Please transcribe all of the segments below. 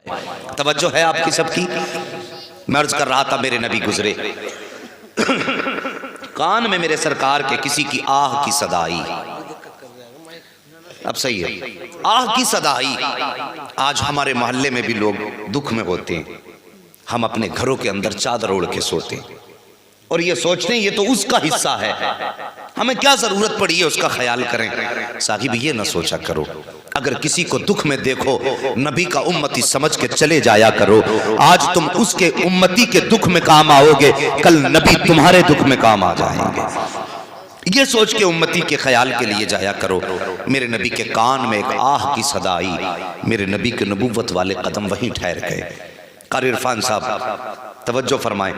توجہ ہے آپ کی سب کی؟ میں عرض کر رہا تھا میرے نبی گزرے، کان میں میرے سرکار کے کسی کی آہ کی صدا آئی۔ اب صحیح ہے، آہ کی صدا آئی۔ آج ہمارے محلے میں بھی لوگ دکھ میں ہوتے ہیں، ہم اپنے گھروں کے اندر چادر اوڑھ کے سوتے ہیں اور یہ سوچتے ہیں یہ تو اس کا حصہ ہے، ہمیں کیا ضرورت پڑی ہے اس کا خیال کریں۔ صاحب یہ نہ سوچا کرو، اگر کسی کو دکھ میں دیکھو نبی کا امتی سمجھ کے چلے جایا کرو۔ آج تم اس کے امتی کے دکھ میں کام آؤ گے، کل نبی تمہارے دکھ میں کام آ جائیں گے۔ یہ سوچ کے امتی کے خیال کے لیے جایا کرو۔ میرے نبی کے کان میں ایک آہ کی صدا آئی، میرے نبی کے نبوت والے قدم وہیں ٹھہر گئے۔ قاری عرفان صاحب توجہ فرمائیں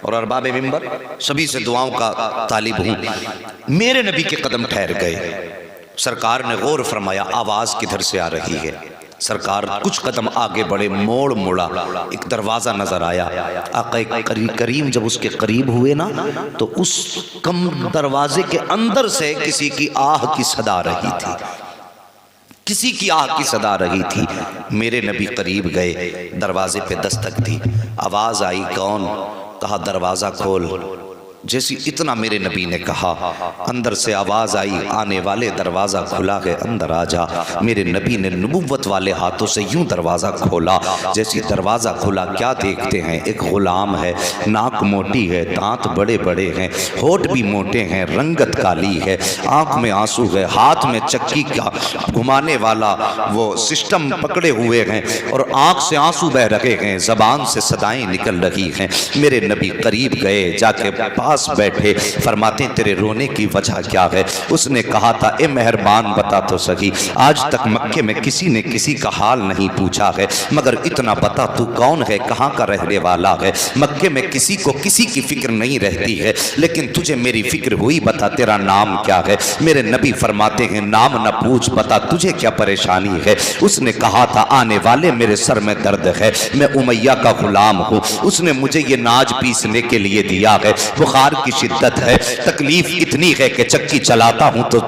اور ارباب منبر سبھی سے دعاؤں کا طالب ہوں۔ میرے نبی کے قدم ٹھہر گئے، سرکار نے غور فرمایا آواز کدھر سے آ رہی ہے۔ سرکار کچھ قدم آگے بڑھے، موڑ موڑا، ایک دروازہ نظر آیا۔ آقا کریم جب اس کے قریب ہوئے نا تو اس کم دروازے کے اندر سے کسی کی آہ کی صدا رہی تھی، کسی کی آہ کی صدا رہی تھی۔ میرے نبی قریب گئے، دروازے پہ دستک دی، آواز آئی کون؟ کہا دروازہ کھول۔ جیسی اتنا میرے نبی نے کہا، اندر سے آواز آئی آنے والے دروازہ کھلا ہے اندر آ جا۔ میرے نبی نے نبوت والے ہاتھوں سے یوں دروازہ کھولا، جیسی دروازہ کھلا کیا دیکھتے ہیں؟ ایک غلام ہے، ناک موٹی ہے، دانت بڑے بڑے ہیں، ہونٹ بھی موٹے ہیں، رنگت کالی ہے، آنکھ میں آنسو ہے، ہاتھ میں چکی کا گھمانے والا وہ سسٹم پکڑے ہوئے ہیں اور آنکھ سے آنسو بہ رہے ہیں، زبان سے صدائیں نکل رہی ہیں۔ میرے نبی قریب گئے، جا کے پاس بیٹھے، فرماتے ہیں تیرے رونے کی وجہ کیا ہے؟ اس نے کہا تھا اے مہربان بتا تو سہی، آج تک مکے میں کسی نے کسی کا حال نہیں پوچھا ہے، مگر اتنا بتا تو کون ہے، کہاں کا رہنے والا ہے؟ مکے میں کسی کو کسی کی فکر نہیں رہتی ہے، لیکن تجھے میری فکر ہوئی، بتا تیرا نام کیا ہے؟ میرے نبی فرماتے ہیں نام نہ پوچھ، بتا تجھے کیا پریشانی ہے؟ اس نے کہا تھا آنے والے میرے سر میں درد ہے، میں امیہ کا غلام ہوں، اس نے مجھے یہ ناج پیسنے کے لیے دیا ہے، بخار کی شدت ہے، تکلیف اتنی ہے کہ چکی چلاتا ہوں تو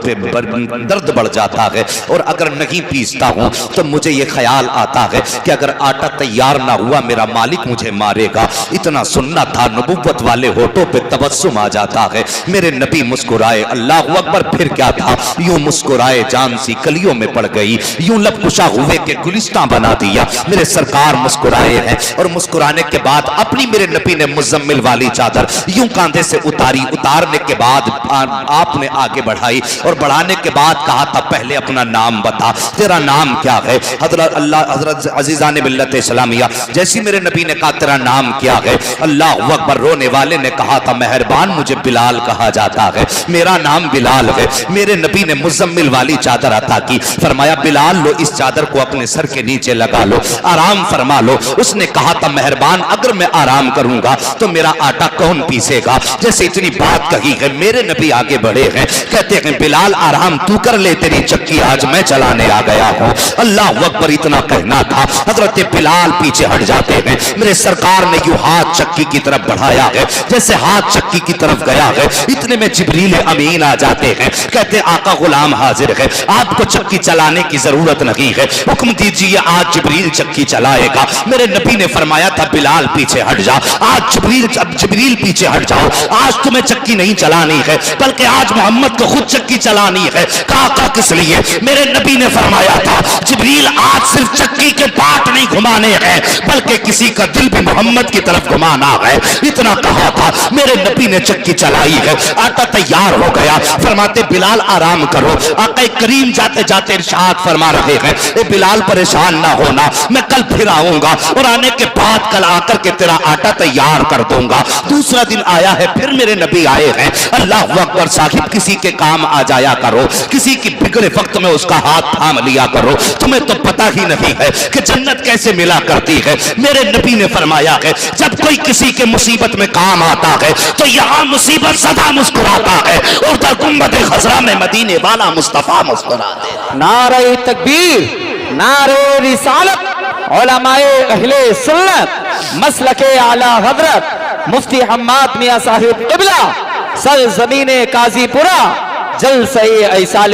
درد بڑھ جاتا ہے، اور اگر نہیں پیستا ہوں تو مجھے یہ خیال آتا ہے کہ اگر آٹا تیار نہ ہوا میرا مالک مجھے مارے گا۔ اتنا سننا تھا، نبوت والے ہوٹوں پہ تبسم آ جاتا ہے۔ میرے نبی مسکرائے، اللہ اکبر، پھر کیا تھا؟ یوں مسکرائے جان سی کلیوں میں پڑ گئی، یوں لب کشا ہوئے کہ گلستان بنا دیا۔ میرے سرکار مسکرائے ہیں اور مسکرانے کے بعد اپنی میرے نبی نے مزمل والی چادر یوں کاندھے سے اتاری، اتارنے کے بعد آپ نے آگے بڑھائی اور بڑھانے کے بعد کہا تھا پہلے اپنا نام بتا، تیرا نام کیا ہے؟ حضرت عزیزان ملت اسلامیہ جیسی میرے نبی نے کہا تیرا نام کیا ہے؟ اللہ اکبر، رونے والے نے کہا تھا مہربان مجھے بلال کہا جاتا ہے، میرا نام بلال ہے۔ میرے نبی نے مزمل والی چادر عطا کی، فرمایا بلال لو اس چادر کو اپنے سر کے نیچے لگا لو، آرام فرما لو۔ اس نے کہا تھا مہربان اگر میں آرام کروں گا تو میرا آٹا کون پیسے گا؟ جیسے اتنی بات کہی ہے میرے نبی آگے بڑھے ہیں، کہتے ہیں بلال آرام تو کر لے، تیری چکی آج میں چلانے آ گیا ہوں۔ اللہ اکبر، اتنا کہنا تھا، حضرت بلال پیچھے ہٹ جاتے ہیں۔ میرے سرکار نے یوں ہاتھ چکی کی طرف بڑھایا ہے، جیسے ہاتھ چکی کی طرف گیا ہے اتنے میں جبریل امین آ جاتے ہیں، کہتے آقا غلام حاضر ہے، آپ کو چکی چلانے کی ضرورت نہیں ہے، حکم دیجئے آج جبریل چکی چلائے گا۔ میرے نبی نے فرمایا تھا بلال پیچھے ہٹ جا، آج جبریل پیچھے ہٹ جاؤ، آج تمہیں چکی نہیں چلانی ہے بلکہ آج محمد کو خود چکی چلانی ہے۔ کہا کس لیے؟ میرے نبی نے فرمایا تھا جبریل آج صرف چکی کے پاٹ نہیں گھمانے ہیں بلکہ کسی کا دل بھی محمد کی طرف گھمانا ہے۔ اتنا کہا تھا، میرے نبی نے چکی چلائی ہے، آٹا تیار ہو گیا، فرماتے بلال آرام کرو۔ آقا کریم جاتے جاتے ارشاد فرما رہے ہیں اے بلال پریشان نہ ہونا، میں کل پھر آؤں گا اور آنے کے بعد کل آ کر کے تیرا آٹا تیار کر دوں گا۔ دوسرا دن آیا ہے، پھر میرے نبی آئے ہیں۔ اللہ اکبر، صاحب کسی کے کام آ جایا کرو، کسی کی بگڑے وقت میں اس کا ہاتھ تھام لیا کرو، تمہیں تو پتہ ہی نہیں ہے کہ جنت کیسے ملا کرتی ہے۔ میرے نبی نے فرمایا ہے جب کوئی کسی کے مصیبت میں کام آتا ہے تو یہاں مصیبت زدہ مسکراتا ہے اور در گنبد خضرا میں مدینے والا مصطفیٰ مسکراتے ہیں۔ نعرہ تکبیر، نعرہ رسالت، علماء اہل سنت، مسلک اعلی حضرت مفتی حماد میاں صاحب قبلہ، سرزمین قاضی پورہ، جلسہ ایصال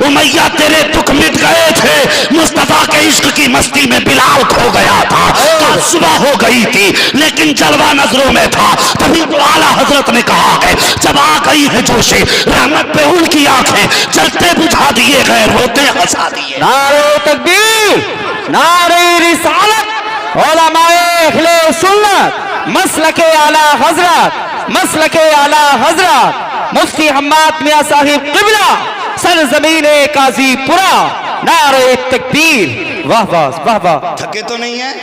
امیہ تیرے دکھ مٹ گئے تھے، مصطفیٰ کے عشق کی مستی میں بلال کھو گیا تھا، کل صبح ہو گئی تھی لیکن جلوہ نظروں میں تھا، تبھی تو اعلیٰ حضرت نے کہا ہے جب آ گئی ہے جوش رحمت پہ ان کی آنکھیں جلتے بجھا دیے گئے، روتے ہنسا دیے۔ نعرہ تکبیر، نعرہ رسالت، علماء اہل سنت، مسلک اعلیٰ حضرت، مسلک اعلیٰ حضرت مفتی حماد میاں صاحب قبلہ سرزمین قاضی پورہ، نعرہ تکبیر، واہ واہ واہ واہ۔ تھکے تو نہیں ہیں؟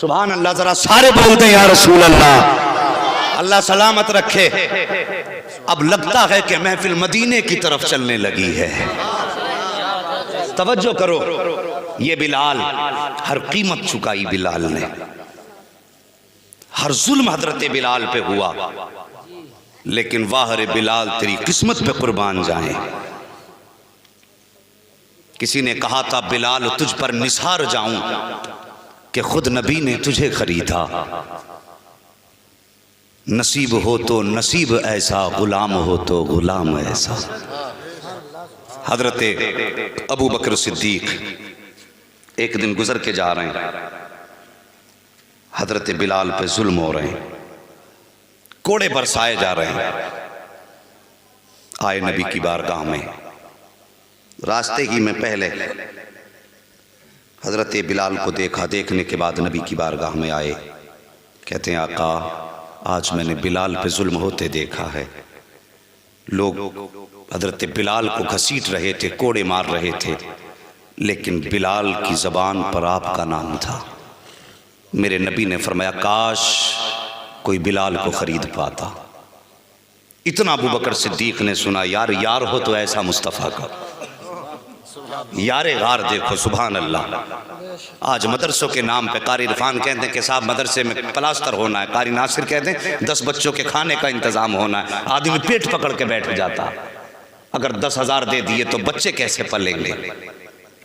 سبحان اللہ، ذرا سارے بولتے ہیں یا رسول اللہ۔ اللہ سلامت رکھے۔ اب لگتا ہے کہ محفل مدینے کی طرف چلنے لگی ہے۔ توجہ کرو، یہ بلال ہر قیمت چکائی بلال نے، ہر ظلم حضرت بلال پہ ہوا، لیکن واہ رے بلال تیری قسمت پہ قربان جائیں۔ کسی نے کہا تھا بلال تجھ پر نثار جاؤں کہ خود نبی نے تجھے خریدا، نصیب ہو تو نصیب ایسا، غلام ہو تو غلام ایسا۔ حضرت ابو بکر صدیق ایک دن گزر کے جا رہے ہیں، حضرت بلال پہ ظلم ہو رہے ہیں، کوڑے برسائے جا رہے ہیں۔ آئے نبی کی بارگاہ میں، راستے ہی میں پہلے حضرت بلال کو دیکھا، دیکھنے کے بعد نبی کی بارگاہ میں آئے، کہتے ہیں آقا آج میں نے بلال پہ ظلم ہوتے دیکھا ہے، لوگ حضرت بلال کو گھسیٹ رہے تھے، کوڑے مار رہے تھے، لیکن بلال کی زبان پر آپ کا نام تھا۔ میرے نبی نے فرمایا کاش کوئی بلال کو خرید پاتا۔ اتنا ابو بکر صدیق نے سنا، یار یار ہو تو ایسا مصطفیٰ کا، یار غار دیکھو، سبحان اللہ۔ آج مدرسوں کے نام پہ قاری عرفان کہتے ہیں کہ صاحب مدرسے میں پلاسٹر ہونا ہے، قاری ناصر کہتے ہیں 10 بچوں کے کھانے کا انتظام ہونا ہے، آدمی پیٹ پکڑ کے بیٹھ جاتا، اگر 10,000 دے دیے تو بچے کیسے پلیں گے؟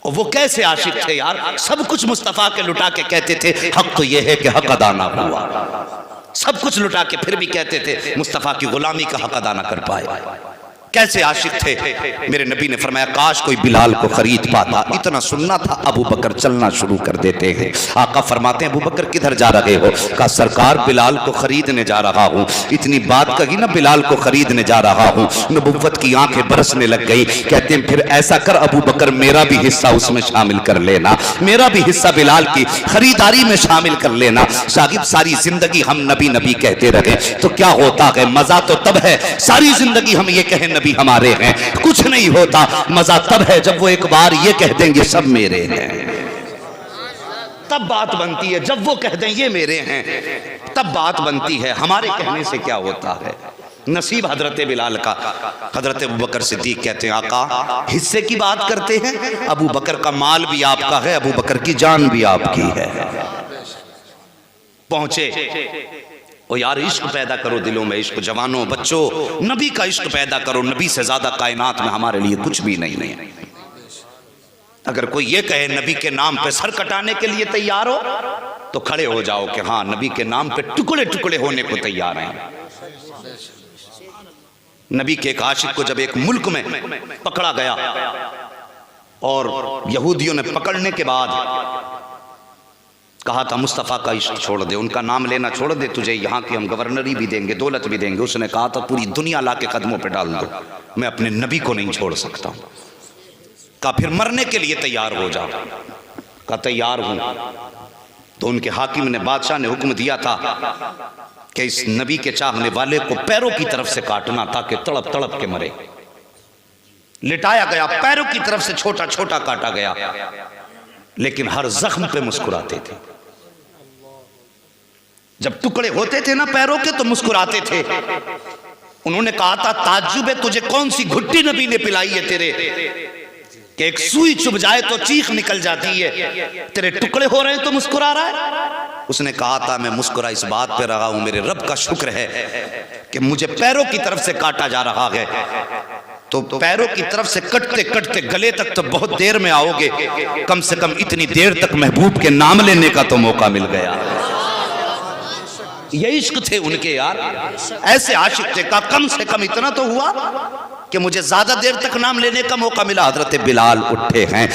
اور وہ کیسے عاشق تھے یار، سب کچھ مصطفیٰ کے لٹا کے کہتے تھے حق تو یہ ہے کہ حق ادا نہ ہوا، سب کچھ لٹا کے پھر بھی کہتے تھے مصطفیٰ کی غلامی کا حق ادا نہ کر پائے۔ کیسے عاشق تھے۔ میرے نبی نے فرمایا کاش کوئی بلال کو خرید پاتا۔ اتنا سننا تھا، ابو بکر چلنا شروع کر دیتے ہیں۔ آقا فرماتے ہیں ابو بکر کدھر جا رہے ہو؟ کہا سرکار بلال کو خریدنے جا رہا ہوں۔ اتنی بات کہی نا بلال کو خریدنے جا رہا ہوں، نبوت کی آنکھیں برسنے لگ گئی۔ کہتے ہیں پھر ایسا کر ابو بکر میرا بھی حصہ اس میں شامل کر لینا، میرا بھی حصہ بلال کی خریداری میں شامل کر لینا۔ شاگرد ساری زندگی ہم نبی نبی کہتے رہے تو کیا ہوتا ہے؟ مزہ تو تب ہے ساری زندگی ہم یہ کہیں نبی ہمارے ہیں، کچھ نہیں ہوتا۔ مزہ تب ہے جب وہ ایک بار یہ کہہ دیں گے سب میرے ہیں، تب بات بنتی ہے۔ جب وہ کہہ دیں یہ میرے ہیں تب بات بنتی ہے، ہمارے کہنے سے کیا ہوتا ہے؟ نصیب حضرت بلال کا۔ حضرت ابو بکر صدیق کہتے ہیں آقا حصے کی بات کرتے ہیں، ابو بکر کا مال بھی آپ کا ہے، ابو بکر کی جان بھی آپ کی ہے۔ پہنچے او یار عشق پیدا کرو دلوں میں، عشق جوانوں بچوں، نبی کا عشق پیدا کرو۔ نبی سے زیادہ کائنات میں ہمارے لیے کچھ بھی نہیں ہے۔ اگر کوئی یہ کہے نبی کے نام پہ سر کٹانے کے لیے تیار ہو تو کھڑے ہو جاؤ کہ ہاں نبی کے نام پہ ٹکڑے ٹکڑے ہونے کو تیار ہیں۔ نبی کے ایک عاشق کو جب ایک ملک میں پکڑا گیا اور یہودیوں نے پکڑنے کے بعد کہا تھا مصطفیٰ کا عشق چھوڑ دے، ان کا نام لینا چھوڑ دے، تجھے یہاں کی ہم گورنری بھی دیں گے، دولت بھی دیں گے۔ اس نے کہا تھا پوری دنیا لا کے قدموں پہ ڈال دو، میں اپنے نبی کو نہیں چھوڑ سکتا ہوں۔ کہا پھر مرنے کے لیے تیار ہو جا۔ کہا تیار ہوں۔ تو ان کے حاکم نے، بادشاہ نے حکم دیا تھا کہ اس نبی کے چاہنے والے کو پیروں کی طرف سے کاٹنا تاکہ تڑپ تڑپ کے مرے۔ لٹایا گیا، پیروں کی طرف سے چھوٹا چھوٹا کاٹا گیا، لیکن ہر زخم پہ مسکراتے تھے۔ جب ٹکڑے ہوتے تھے نا پیروں کے تو مسکراتے تھے۔ انہوں نے کہا تھا تعجب ہے تجھے کون سی گھٹی نبی نے پلائی ہے تیرے کہ ایک سوئی چبھ جائے تو چیخ نکل جاتی ہے، تیرے ٹکڑے ہو رہے ہیں تو مسکرا رہا ہے۔ اس نے کہا تھا میں مسکرا اس بات پہ رہا ہوں میرے رب کا شکر ہے کہ مجھے پیروں کی طرف سے کاٹا جا رہا ہے، تو پیروں کی طرف سے کٹتے کٹتے گلے تک تو بہت دیر میں آؤ گے، کم سے کم اتنی دیر تک محبوب کے نام لینے کا تو موقع مل گیا۔ یہ عشق تھے ان کے یار، ایسے عاشق تھے۔ کہا کم سے کم اتنا تو ہوا کہ مجھے زیادہ دیر تک نام لینے کا موقع ملا. حضرت بلال اٹھے ہیں,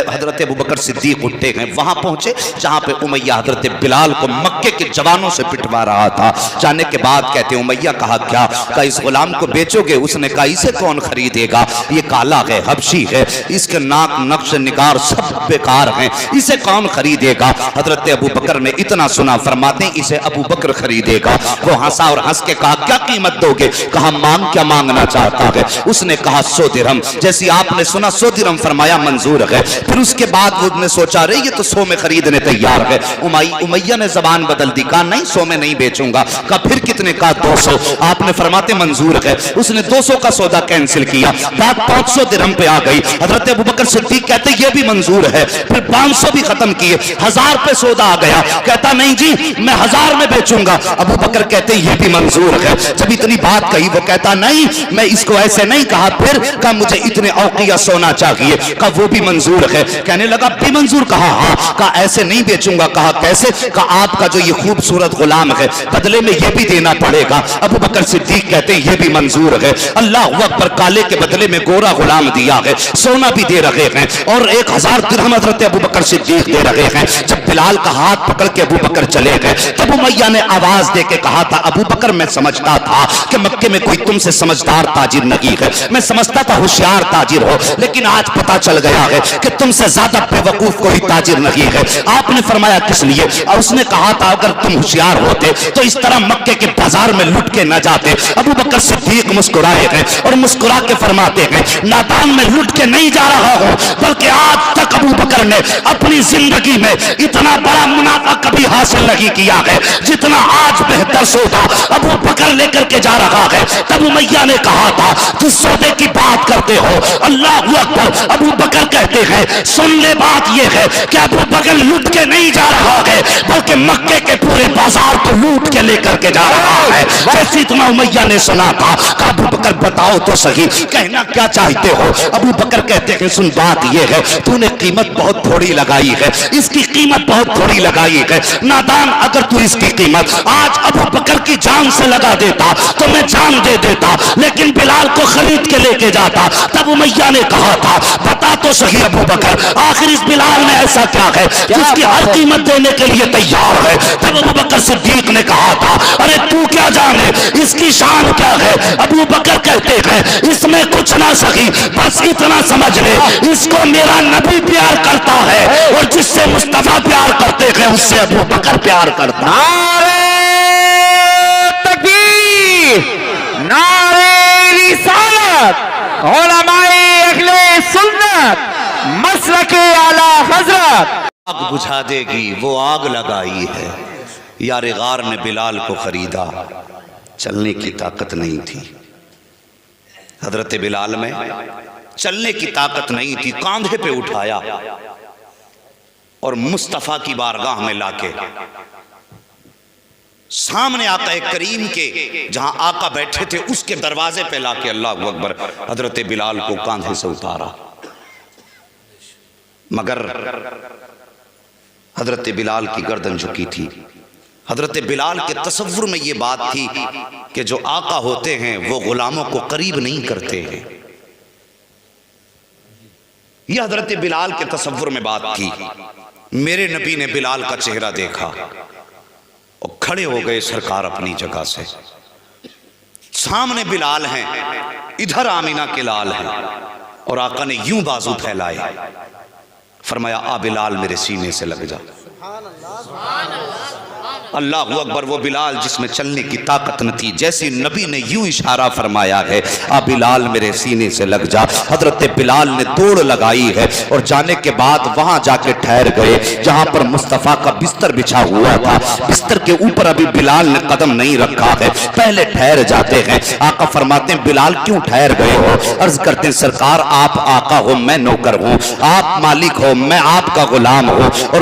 حضرت ابوبکر صدیق اٹھے ہیں, وہاں پہنچے جہاں پہ امیہ حضرت بلال کو مکے کے جوانوں سے پٹوا رہا تھا. جانے کے بعد کہتے ہیں امیہ کہا کیا؟ کہا اس غلام کو بیچو گے؟ اس نے کہا اسے کون خریدے گا, یہ کالا ہے, حبشی ہے, اس کے ناک نقش نگار سب بیکار ہیں, اسے کون خریدے گا؟ حضرت ابوبکر نے اتنا سنا, فرماتے ہیں اسے ابوبکر خریدے گا. وہ ہنسا اور ہنس کے کہا کیا قیمت دو گے؟ کہا مانگ کیا مانگنا چاہتا ہے؟ اس نے کہا 100 درہم. جیسی آپ نے سنا 100 درہم, فرمایا منظور ہے. پھر اس کے بعد وہ نے سوچا رہے یہ تو 100 میں خریدنے تیار ہے. امیہ نے زبان بدل دی, کہا نہیں 100 میں نہیں بیچوں گا. کہا پھر کتنے؟ کہا 200. آپ نے فرماتے منظور ہے. اس نے 200 کا سودا کینسل کیا, بات 500 درہم پہ آ گئی. حضرت ابوبکر صدیق کہتے یہ بھی منظور ہے. پھر 500 بھی ختم کیے, 1000 پہ سودا آ گیا. کہتا نہیں جی میں 1000 میں بیچوں گا. ابوبکر کہتے یہ بھی منظور ہے. جب اتنی بات کہی وہ کہتا نہیں میں اس کو ایسے نہیں کہا. پھر کہا مجھے اتنے اوقیہ سونا چاہیے. کہا وہ بھی منظور ہے. کہنے لگا بھی منظور. کہا ہاں. کہا ایسے نہیں بیچوں گا. کہا کیسے؟ کہا آپ کا جو یہ خوبصورت غلام ہے بدلے میں یہ بھی دینا پڑے گا. ابوبکر صدیق کہتے ہیں یہ بھی منظور ہے. اللہ اکبر, کالے کے بدلے میں گورا غلام دیا ہے, سونا بھی دے رہے ہیں, اور 1000 درہم حضرت ابوبکر صدیق دے رہے ہیں. جب بلال کا ہاتھ پکڑ کے ابوبکر چلے گئے تب امیہ نے آواز دے کے کہا تھا ابوبکر میں سمجھتا تھا کہ مکے میں کوئی تم سے سمجھدار تاجر نہیں ہے, میں سمجھتا تھا ہوشیار تاجر ہو, لیکن آج پتا چل گیا ہے کہ تم سے زیادہ بے وقوف کوئی تاجر نہیں ہے. آپ نے فرمایا کس لیے؟ اور اس نے کہا تھا اگر تم ہوشیار ہوتے تو اس طرح مکے کے بازار میں لٹ کے نہ جاتے. ابوبکر صدیق مسکرائے ہیں اور مسکرا کے فرماتے ہیں نادان میں لٹ کے نہیں جا رہا ہوں, بلکہ آج تک ابوبکر نے اپنی زندگی میں اتنا بڑا منافع کبھی حاصل نہیں کیا ہے جتنا آج بہتر سودا ابوبکر لے کر کے جا رہا ہے. تب امیہ نے کہا تھا جس سودے کی بات کرتے ہو اللہ اکبر. ابوبکر کہتے ہیں سن لے بات یہ ہے کہ ابوبکر لٹ کے نہیں جا رہا ہے بلکہ مکے کے پورے بازار کو لوٹ کے لے کر کے جا رہا ہے. جیسے اتنا امیہ نے سنا تھا کہ ابوبکر بتاؤ تو صحیح کہنا کیا چاہتے ہو؟ ابوبکر کہتے ہیں سن بات یہ ہے تو نے قیمت بہت تھوڑی لگائی ہے, اس کی قیمت بہت تھوڑی لگائی ہے. نادان اگر تو اس کی قیمت آج ابوبکر کی جان سے لگا دیتا تو میں جان دے دیتا, لیکن بلال کو خرید کے لے کے جاتا. تب امیہ نے کہا تھا بتا تو صحیح ابوبکر آخر اس بلال میں ایسا کیا ہے جس کی ہر قیمت دینے کے لیے تیار ہے؟ تب ابوبکر صدیق نے کہا تھا ارے تو کیا جانے اس کی شان کیا ہے؟ ابوبکر کہتے ہیں اس میں کچھ نہ سکی, بس اتنا سمجھ لے اس کو میرا نبی پیار کرتا ہے, اور جس سے مصطفیٰ پیار کرتے ہیں اس سے ابوبکر پیار کرتا. نعرہ تکبیر, نعرہ رسالت, علماء اہل سنت, مسلک اعلی حضرت. آگ بجھا دے گی وہ آگ لگائی ہے. یار غار نے بلال کو خریدا, چلنے کی طاقت نہیں تھی. حضرت بلال میں چلنے کی طاقت نہیں تھی, کاندھے پہ اٹھایا اور مصطفیٰ کی بارگاہ میں لا کے سامنے آقا کریم کے جہاں آقا بیٹھے تھے اس کے دروازے پہ لا کے اللہ اکبر حضرت بلال کو کاندھے سے اتارا. مگر حضرت بلال کی گردن جھکی تھی. حضرت بلال کے تصور میں یہ بات تھی کہ جو آقا ہوتے ہیں وہ غلاموں کو قریب نہیں کرتے ہیں. یہ حضرت بلال کے تصور میں بات تھی. میرے نبی نے بلال کا چہرہ دیکھا اور کھڑے ہو گئے سرکار اپنی جگہ سے. سامنے بلال ہیں, ادھر آمینہ کے لال ہیں, اور آقا نے یوں بازو پھیلائے, فرمایا آ بلال میرے سینے سے لگ جا. اللہ اکبر. وہ بلال جس میں چلنے کی طاقت نہ تھی, جیسی نبی نے یوں اشارہ فرمایا ہے آ بلال میرے سینے سے لگ جا, حضرت بلال نے دوڑ لگائی ہے اور جانے کے بعد وہاں جا کے ٹھہر گئے جہاں پر مصطفیٰ کا بستر بچھا ہوا تھا. بستر کے اوپر ابھی بلال نے قدم نہیں رکھا ہے, پہلے ٹھہر جاتے ہیں. آقا فرماتے ہیں بلال کیوں ٹھہر گئے ہو؟ عرض کرتے ہیں سرکار آپ آقا ہو میں نوکر ہوں, آپ مالک ہو میں آپ کا غلام ہوں, اور